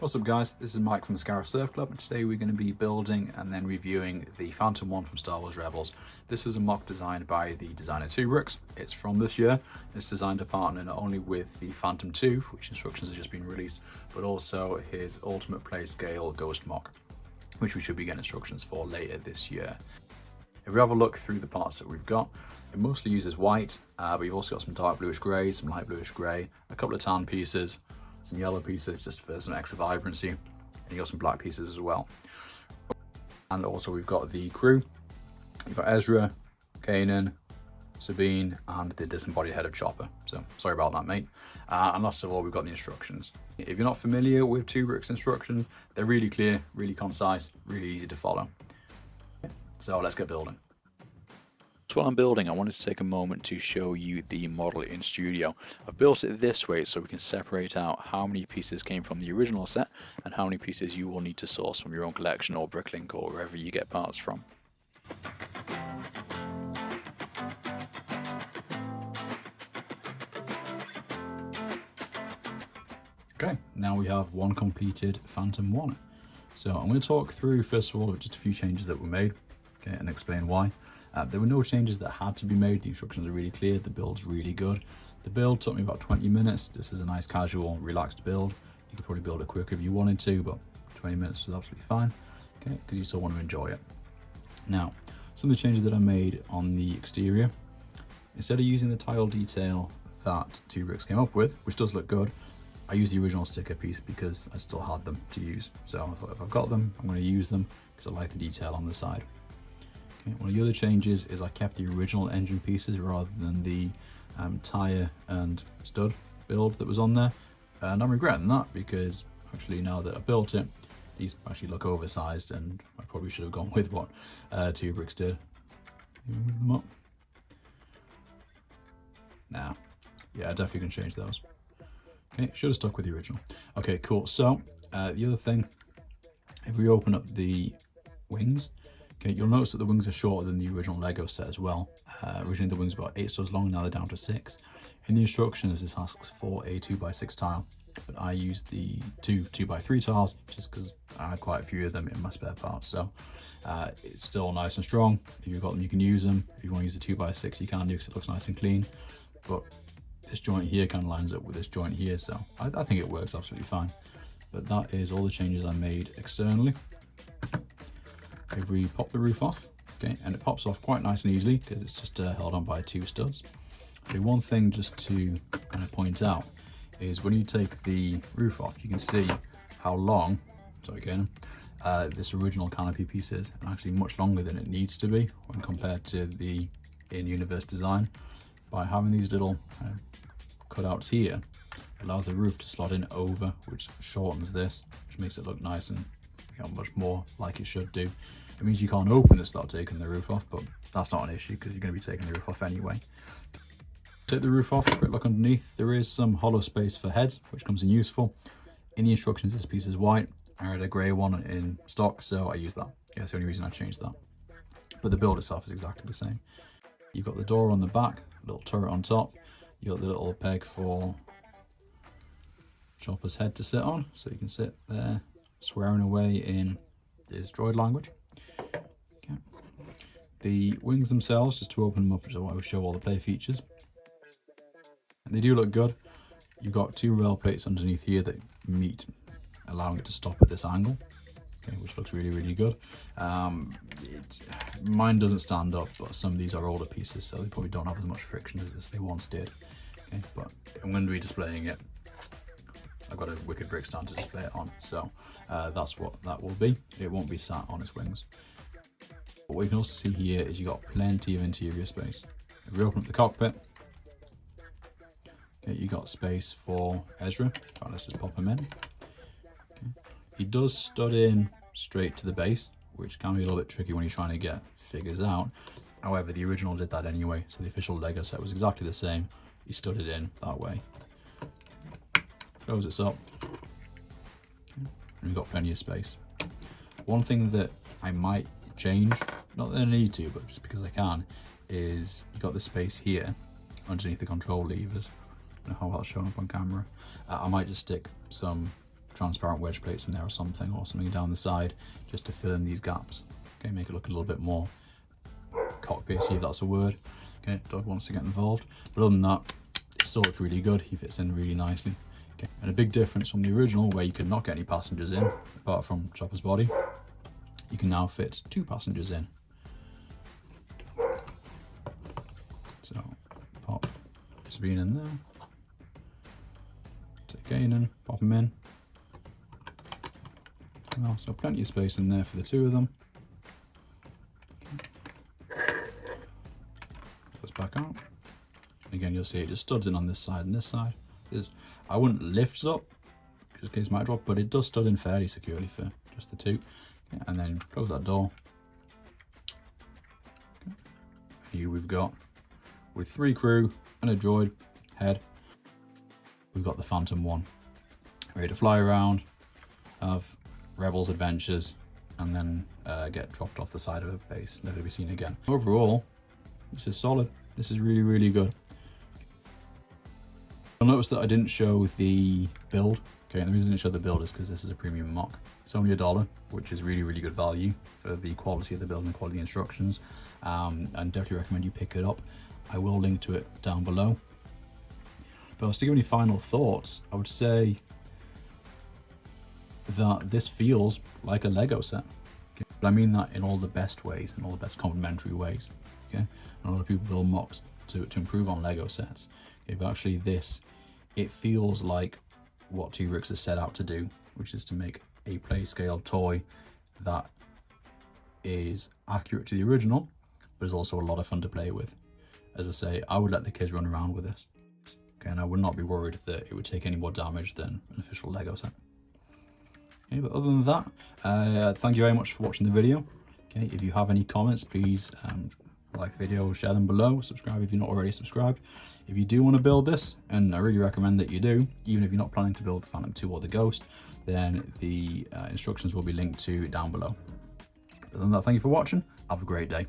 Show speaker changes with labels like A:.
A: What's up guys, this is Mike from the Scarif Surf Club, and today we're going to be building and then reviewing the Phantom 1 from Star Wars Rebels. This is a mock designed by the designer 2Bricks. It's from this year. It's designed to partner not only with the Phantom 2, which instructions have just been released, but also his Ultimate Play Scale Ghost mock, which we should be getting instructions for later this year. If we have a look through the parts that we've got, it mostly uses white, but you've also got some dark bluish grey, some light bluish grey, a couple of tan pieces, some yellow pieces just for some extra vibrancy, and you got some black pieces as well. And also we've got the crew. You've got Ezra, Kanan, Sabine, and the disembodied head of Chopper. So sorry about that, mate. And last of all, we've got the instructions. If you're not familiar with 2Bricks instructions, they're really clear, really concise, really easy to follow. So let's get building. So while I'm building, I wanted to take a moment to show you the model in studio. I've built it this way so we can separate out how many pieces came from the original set and how many pieces you will need to source from your own collection or Bricklink or wherever you get parts from. Okay, now we have one completed Phantom 1. So I'm going to talk through, first of all, just a few changes that were made, okay, and explain why. There were no changes that had to be made. The instructions are really clear. The build's really good. The build took me about 20 minutes. This is a nice, casual, relaxed build. You could probably build it quicker if you wanted to, but 20 minutes is absolutely fine, okay, because you still want to enjoy it. Now, some of the changes that I made on the exterior, instead of using the tile detail that 2Bricks came up with, which does look good, I used the original sticker piece because I still had them to use. So I thought if I've got them, I'm going to use them because I like the detail on the side. Okay, one of the other changes is I kept the original engine pieces rather than the tyre and stud build that was on there. And I'm regretting that because actually now that I built it, these actually look oversized and I probably should have gone with what 2Bricks did. Move them up. Nah, yeah, I definitely can change those. Okay, should have stuck with the original. Okay, cool. So the other thing, if we open up the wings, okay, you'll notice that the wings are shorter than the original Lego set as well. Originally the wings were about 8 studs long, now they're down to 6. In the instructions, this asks for a 2x6 tile, but I used the two 2x3 tiles just because I had quite a few of them in my spare parts. So it's still nice and strong. If you've got them, you can use them. If you want to use the 2x6, you can do because it looks nice and clean. But this joint here kind of lines up with this joint here, so I think it works absolutely fine. But that is all the changes I made externally. If we pop the roof off, okay, and it pops off quite nice and easily because it's just held on by 2 studs. Okay, one thing just to kind of point out is when you take the roof off, you can see how long, sorry again, this original canopy piece is, and actually much longer than it needs to be when compared to the in-universe design. By having these little cutouts here, it allows the roof to slot in over, which shortens this, which makes it look nice and much more like it should do. It means you can't open this without taking the roof off, but that's not an issue because you're going to be taking the roof off anyway. Take the roof off, quick look underneath. There is some hollow space for heads, which comes in useful. In the instructions, this piece is white. I had a grey one in stock, so I used that. Yeah, that's the only reason I changed that. But the build itself is exactly the same. You've got the door on the back, little turret on top. You've got the little peg for Chopper's head to sit on, so you can sit there swearing away in this droid language. Okay. The wings themselves, just to open them up, so I will show all the play features. They do look good. You've got 2 rail plates underneath here that meet, allowing it to stop at this angle. Okay, which looks really, really good. Mine doesn't stand up, but some of these are older pieces, so they probably don't have as much friction as they once did. Okay, but I'm going to be displaying it. I've got a wicked brick stand to display it on, so that's what that will be. It won't be sat on its wings. But what you can also see here is you've got plenty of interior space. If we open up the cockpit, okay, you got space for Ezra. Right, let's just pop him in. Okay. He does stud in straight to the base, which can be a little bit tricky when you're trying to get figures out. However, the original did that anyway, so the official Lego set was exactly the same. He studded in that way. Close this up. Okay. And we've got plenty of space. One thing that I might change, not that I need to, but just because I can, is you've got the space here underneath the control levers. I don't know how that's showing up on camera. I might just stick some transparent wedge plates in there or something down the side, just to fill in these gaps. Okay, make it look a little bit more cockpity, if that's a word. Okay, dog wants to get involved. But other than that, it still looks really good. He fits in really nicely. Okay, and a big difference from the original, where you could not get any passengers in, apart from Chopper's body, you can now fit 2 passengers in. So, pop Sabine in there. Take Kane in, pop him in. Well, so plenty of space in there for the 2 of them. Goes back out. Again, you'll see it just studs in on this side and this side. I wouldn't lift it up, because the case might drop, but it does stud in fairly securely for just the 2. Okay, and then close that door. Okay. Here we've got, with 3 crew and a droid head, we've got the Phantom 1. Ready to fly around, have Rebels adventures, and then get dropped off the side of a base, never to be seen again. Overall, this is solid. This is really, really good. You'll notice that I didn't show the build. Okay, and the reason I didn't show the build is because this is a premium mock. It's only $1, which is really, really good value for the quality of the build and the quality of the instructions. And definitely recommend you pick it up. I will link to it down below. But to give any final thoughts, I would say that this feels like a Lego set. Okay? But I mean that in all the best ways, in all the best complementary ways. Okay? And a lot of people build mocks to improve on Lego sets. Okay? But actually this, it feels like what 2Bricks has set out to do, which is to make a play scale toy that is accurate to the original, but is also a lot of fun to play with. As I say, I would let the kids run around with this. Okay, and I would not be worried that it would take any more damage than an official Lego set. Okay, but other than that, thank you very much for watching the video. Okay, if you have any comments, please like the video, share them below, subscribe if you're not already subscribed. If you do want to build this, and I really recommend that you do, even if you're not planning to build the Phantom 2 or the Ghost, then the instructions will be linked to down below. Other than that, thank you for watching. Have a great day.